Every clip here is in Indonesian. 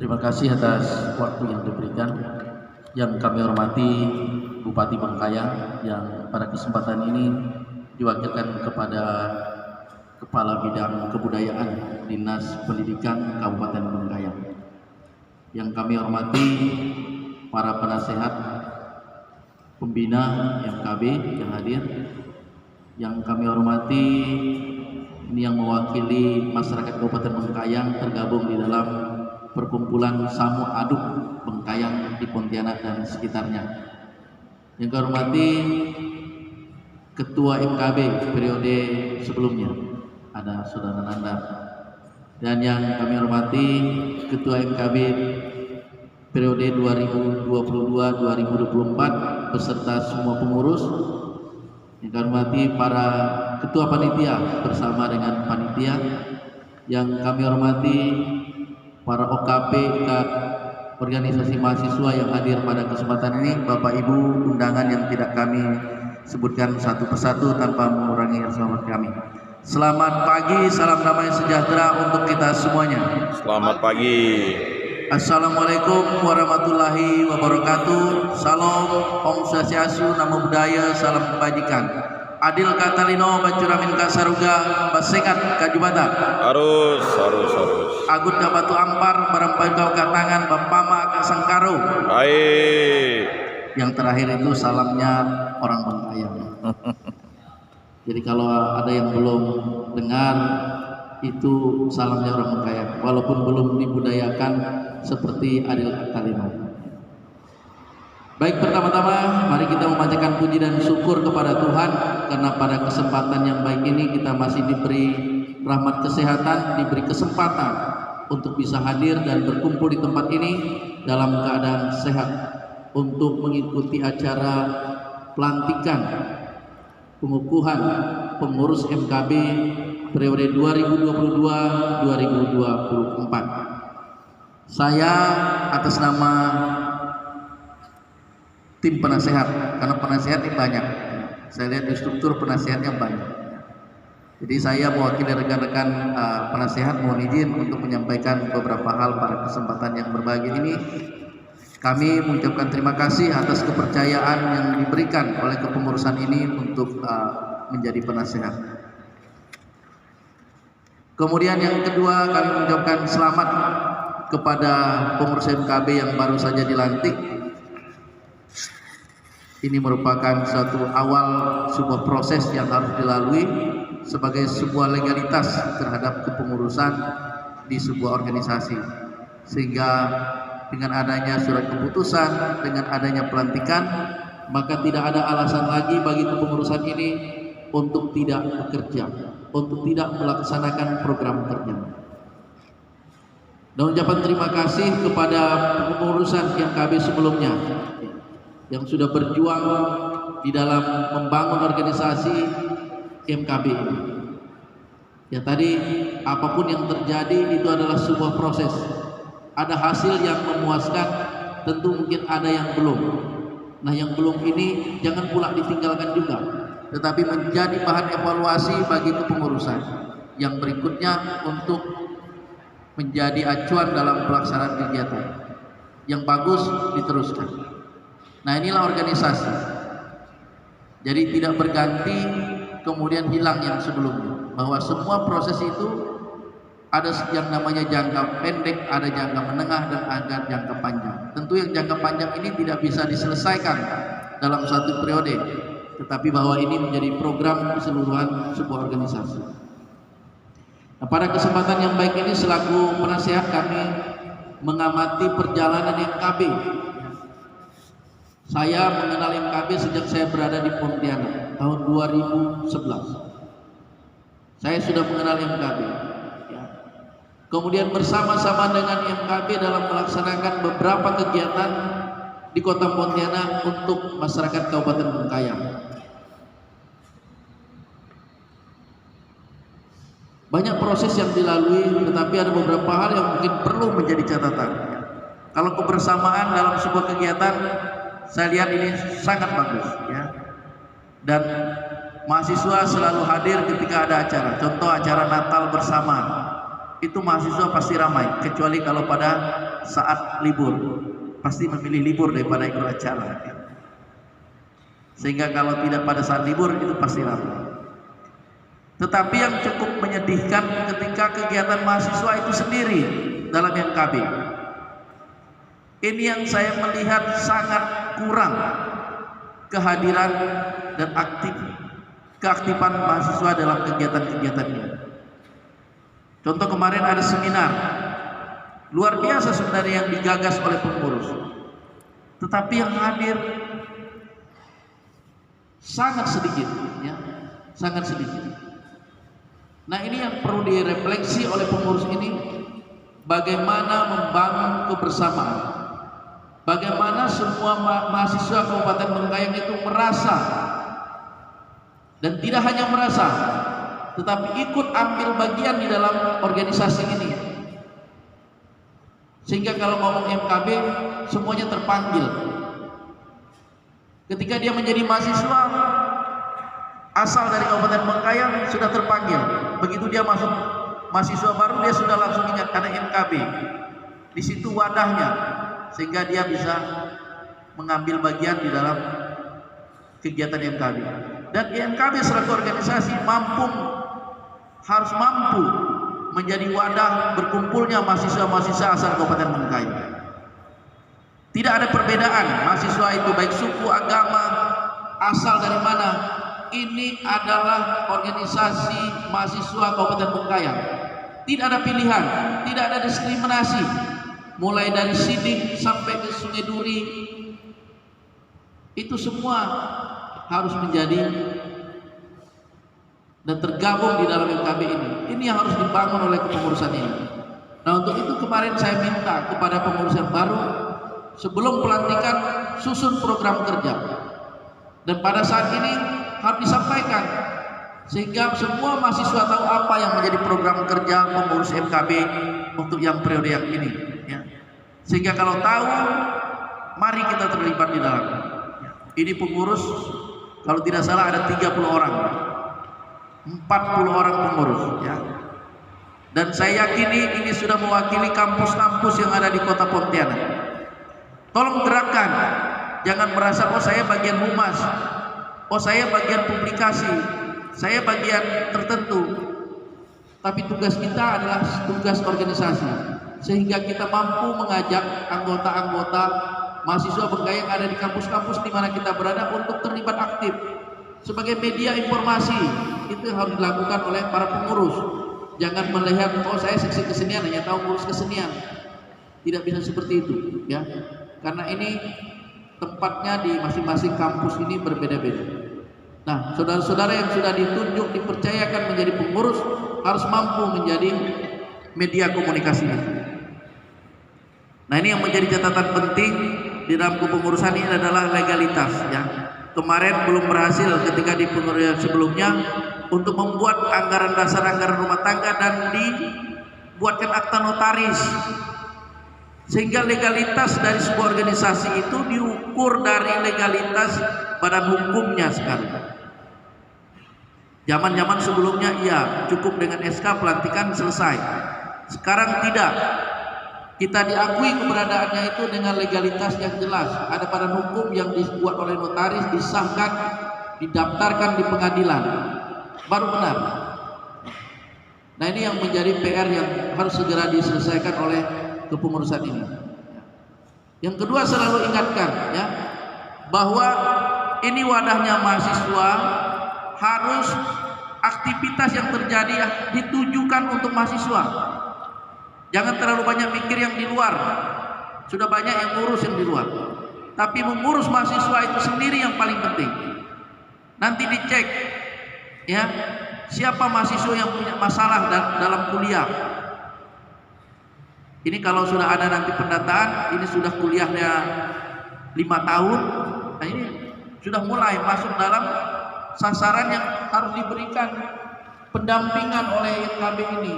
Terima kasih atas waktu yang diberikan. Yang kami hormati Bupati Bengkayang yang pada kesempatan ini diwakilkan kepada Kepala Bidang Kebudayaan Dinas Pendidikan Kabupaten Bengkayang. Yang kami hormati para penasehat pembina MKB yang hadir. Yang kami hormati ini yang mewakili masyarakat Kabupaten Bengkayang tergabung di dalam perkumpulan Samu Aduk Bengkayang di Pontianak dan sekitarnya. Yang kami hormati Ketua MKB periode sebelumnya, ada Saudara Nanda. Dan yang kami hormati Ketua MKB periode 2022-2024 beserta semua pengurus. Yang kami hormati para Ketua Panitia bersama dengan Panitia. Yang kami hormati para OKP organisasi mahasiswa yang hadir pada kesempatan ini, Bapak Ibu undangan yang tidak kami sebutkan satu persatu tanpa mengurangi rasa hormat kami. Selamat pagi, salam damai sejahtera untuk kita semuanya. Selamat pagi. Assalamualaikum warahmatullahi wabarakatuh. Salam, Om Swastiastu, Namo Buddhaya, salam kebajikan. Adil Katalino, Bacuramin Kasaruga, Basengat Kajubata. Harus. Agut ka Batu Ampar, Barampai kau ka tangan, Bampama ka Sangkaro. Baik. Yang terakhir itu salamnya orang Bengkayang. Jadi kalau ada yang belum dengar, itu salamnya orang Bengkayang, walaupun belum dibudayakan seperti Adil Katalino. Baik, pertama-tama mari kita memanjatkan puji dan syukur kepada Tuhan karena pada kesempatan yang baik ini kita masih diberi rahmat kesehatan, diberi kesempatan untuk bisa hadir dan berkumpul di tempat ini dalam keadaan sehat untuk mengikuti acara pelantikan pengukuhan pengurus MKB periode 2022-2024. Saya atas nama tim penasehat, karena penasehat ini banyak. Saya lihat di struktur penasehatnya banyak. Jadi saya mewakili rekan-rekan penasehat mohon izin untuk menyampaikan beberapa hal pada kesempatan yang berbahagia ini. Kami mengucapkan terima kasih atas kepercayaan yang diberikan oleh kepengurusan ini untuk menjadi penasehat. Kemudian yang kedua, kami mengucapkan selamat kepada pengurus MKB yang baru saja dilantik. Ini merupakan suatu awal sebuah proses yang harus dilalui sebagai sebuah legalitas terhadap kepengurusan di sebuah organisasi, sehingga dengan adanya surat keputusan, dengan adanya pelantikan, maka tidak ada alasan lagi bagi kepengurusan ini untuk tidak bekerja, untuk tidak melaksanakan program kerja. Dan ucapan terima kasih kepada kepengurusan MKB sebelumnya yang sudah berjuang di dalam membangun organisasi MKB ini. Ya, tadi apapun yang terjadi itu adalah sebuah proses. Ada hasil yang memuaskan, tentu mungkin ada yang belum. Nah, yang belum ini jangan pula ditinggalkan juga, tetapi menjadi bahan evaluasi bagi kepengurusan yang berikutnya untuk menjadi acuan dalam pelaksanaan kegiatan. Yang bagus diteruskan. Nah, inilah organisasi. Jadi tidak berganti kemudian hilang yang sebelumnya. Bahwa semua proses itu ada yang namanya jangka pendek, ada jangka menengah, dan ada jangka panjang. Tentu yang jangka panjang ini tidak bisa diselesaikan dalam satu periode, tetapi bahwa ini menjadi program keseluruhan sebuah organisasi. Nah, pada kesempatan yang baik ini selaku penasehat kami mengamati perjalanan MKB. Saya mengenal MKB sejak saya berada di Pontianak tahun 2011. Saya sudah mengenal MKB. Ya. Kemudian bersama-sama dengan MKB dalam melaksanakan beberapa kegiatan di Kota Pontianak untuk masyarakat Kabupaten Bengkayang. Banyak proses yang dilalui, tetapi ada beberapa hal yang mungkin perlu menjadi catatan. Kalau kebersamaan dalam sebuah kegiatan, saya lihat ini sangat bagus, ya. Dan mahasiswa selalu hadir ketika ada acara. Contoh acara Natal bersama, itu mahasiswa pasti ramai, kecuali kalau pada saat libur, pasti memilih libur daripada ikut acara. Sehingga kalau tidak pada saat libur itu pasti ramai. Tetapi yang cukup menyedihkan ketika kegiatan mahasiswa itu sendiri dalam MKB, ini yang saya melihat sangat kurang kehadiran dan keaktifan mahasiswa dalam kegiatan-kegiatannya. Contoh kemarin ada seminar luar biasa sebenarnya yang digagas oleh pengurus, tetapi yang hadir sangat sedikit, ya, sangat sedikit. Nah, ini yang perlu direfleksi oleh pengurus ini, bagaimana membangun kebersamaan, bagaimana semua mahasiswa Kabupaten Bengkayang itu merasa, dan tidak hanya merasa, tetapi ikut ambil bagian di dalam organisasi ini. Sehingga kalau ngomong MKB semuanya terpanggil. Ketika dia menjadi mahasiswa asal dari Kabupaten Bengkayang sudah terpanggil. Begitu dia masuk mahasiswa baru, dia sudah langsung ingat ada MKB. Di situ wadahnya, sehingga dia bisa mengambil bagian di dalam kegiatan MKB. Dan MKB selaku organisasi harus mampu menjadi wadah berkumpulnya mahasiswa-mahasiswa asal Kabupaten Bengkayang. Tidak ada perbedaan mahasiswa itu baik suku, agama, asal dari mana. Ini adalah organisasi mahasiswa Kabupaten Bengkayang. Tidak ada pilihan, tidak ada diskriminasi. Mulai dari Sidik sampai ke Sungai Duri, itu semua harus menjadi dan tergabung di dalam MKB ini. Ini yang harus dibangun oleh kepengurusan ini. Nah, untuk itu kemarin saya minta kepada pengurus yang baru, sebelum pelantikan susun program kerja. Dan pada saat ini harus disampaikan sehingga semua mahasiswa tahu apa yang menjadi program kerja pengurus MKB untuk yang periode yang ini, ya. Sehingga kalau tahu, mari kita terlibat di dalam. Ini pengurus kalau tidak salah ada 30 orang, 40 orang pengurus, ya. Dan saya yakini ini sudah mewakili kampus-kampus yang ada di Kota Pontianak. Tolong gerakkan, jangan merasa oh saya bagian humas, oh saya bagian publikasi, saya bagian tertentu. Tapi tugas kita adalah tugas organisasi, sehingga kita mampu mengajak anggota-anggota mahasiswa Bengkayang ada di kampus-kampus di mana kita berada untuk terlibat aktif sebagai media informasi. Itu yang harus dilakukan oleh para pengurus. Jangan melihat oh saya seksi kesenian hanya tahu ngurus kesenian. Tidak bisa seperti itu, ya. Karena ini tempatnya di masing-masing kampus ini berbeda-beda. Nah, saudara-saudara yang sudah ditunjuk dipercayakan menjadi pengurus harus mampu menjadi media komunikasi. Nah, ini yang menjadi catatan penting di dalam kepengurusan ini adalah legalitas, ya. Kemarin belum berhasil ketika di pengurusan sebelumnya untuk membuat anggaran dasar, anggaran rumah tangga, dan dibuatkan akta notaris, sehingga legalitas dari sebuah organisasi itu diukur dari legalitas badan hukumnya sekarang. Zaman-zaman sebelumnya iya cukup dengan SK pelantikan selesai. Sekarang tidak. Kita diakui keberadaannya itu dengan legalitas yang jelas. Ada badan hukum yang dibuat oleh notaris, disahkan, didaftarkan di pengadilan, baru benar. Nah, ini yang menjadi PR yang harus segera diselesaikan oleh kepengurusan ini. Yang kedua, selalu ingatkan, ya, bahwa ini wadahnya mahasiswa, harus aktivitas yang terjadi ditujukan untuk mahasiswa. Jangan terlalu banyak mikir yang di luar. Sudah banyak yang ngurus yang di luar. Tapi mengurus mahasiswa itu sendiri yang paling penting. Nanti dicek, ya, siapa mahasiswa yang punya masalah dalam kuliah. Ini kalau sudah ada nanti pendataan, ini sudah kuliahnya 5 tahun. Nah, ini sudah mulai masuk dalam sasaran yang harus diberikan pendampingan oleh MKB ini.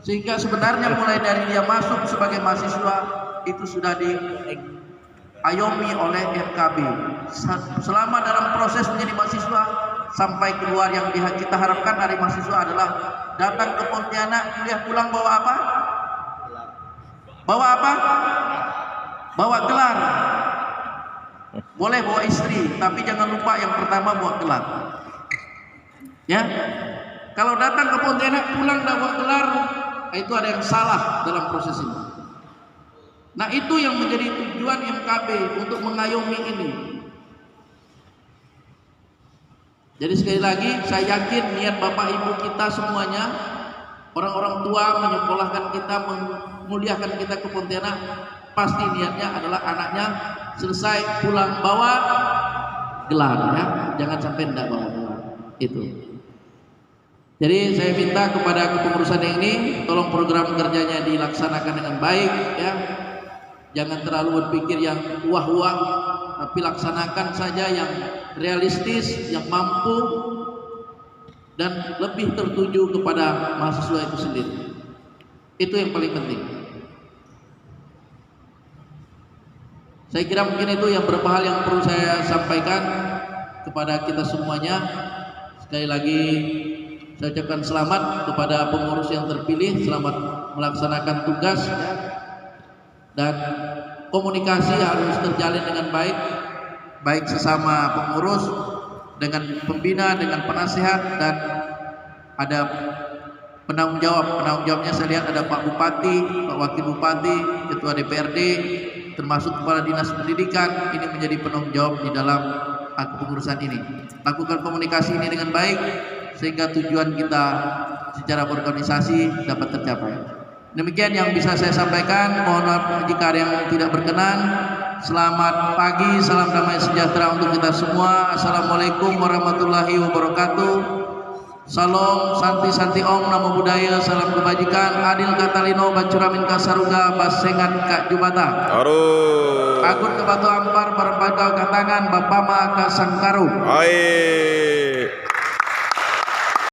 Sehingga sebenarnya mulai dari dia masuk sebagai mahasiswa itu sudah diayomi oleh MKB. Selama dalam proses menjadi mahasiswa sampai keluar, yang kita harapkan dari mahasiswa adalah datang ke Pontianak, kuliah pulang bawa apa? Bawa apa? Bawa gelar. Boleh bawa istri, tapi jangan lupa yang pertama bawa gelar. Ya. Kalau datang ke Pontianak pulang tidak bawa gelar, itu ada yang salah dalam proses ini. Nah, itu yang menjadi tujuan MKB untuk mengayomi ini. Jadi sekali lagi saya yakin niat Bapak Ibu kita semuanya, orang-orang tua menyekolahkan kita, memuliakan kita ke Pontianak, pasti niatnya adalah anaknya selesai pulang bawa gelar, ya. Jangan sampai tidak bawa gelar. Itu. Jadi saya minta kepada kepengurusan yang ini, tolong program kerjanya dilaksanakan dengan baik, ya. Jangan terlalu berpikir yang wah-wah, tapi laksanakan saja yang realistis, yang mampu, dan lebih tertuju kepada mahasiswa itu sendiri. Itu yang paling penting. Saya kira mungkin itu yang beberapa hal yang perlu saya sampaikan kepada kita semuanya. Sekali lagi saya ucapkan selamat kepada pengurus yang terpilih, selamat melaksanakan tugas, ya. Dan komunikasi harus terjalin dengan baik, baik sesama pengurus, dengan pembina, dengan penasehat, dan ada penanggung jawab. Penanggung jawabnya saya lihat ada Pak Bupati, Pak Wakil Bupati, Ketua DPRD, termasuk Kepala Dinas Pendidikan. Ini menjadi penanggung jawab di dalam kepengurusan ini. Lakukan komunikasi ini dengan baik sehingga tujuan kita secara berorganisasi dapat tercapai. Demikian yang bisa saya sampaikan. Mohon maaf jika ada yang tidak berkenan. Selamat pagi, salam damai sejahtera untuk kita semua. Assalamualaikum warahmatullahi wabarakatuh. Salam santi santi om, namo buddhaya, salam kebajikan, adil katalino, bacuramin kasaruga, basengan kak jubata. Agun ke batu ampar, barempagau katangan, bapama ka sangkaru.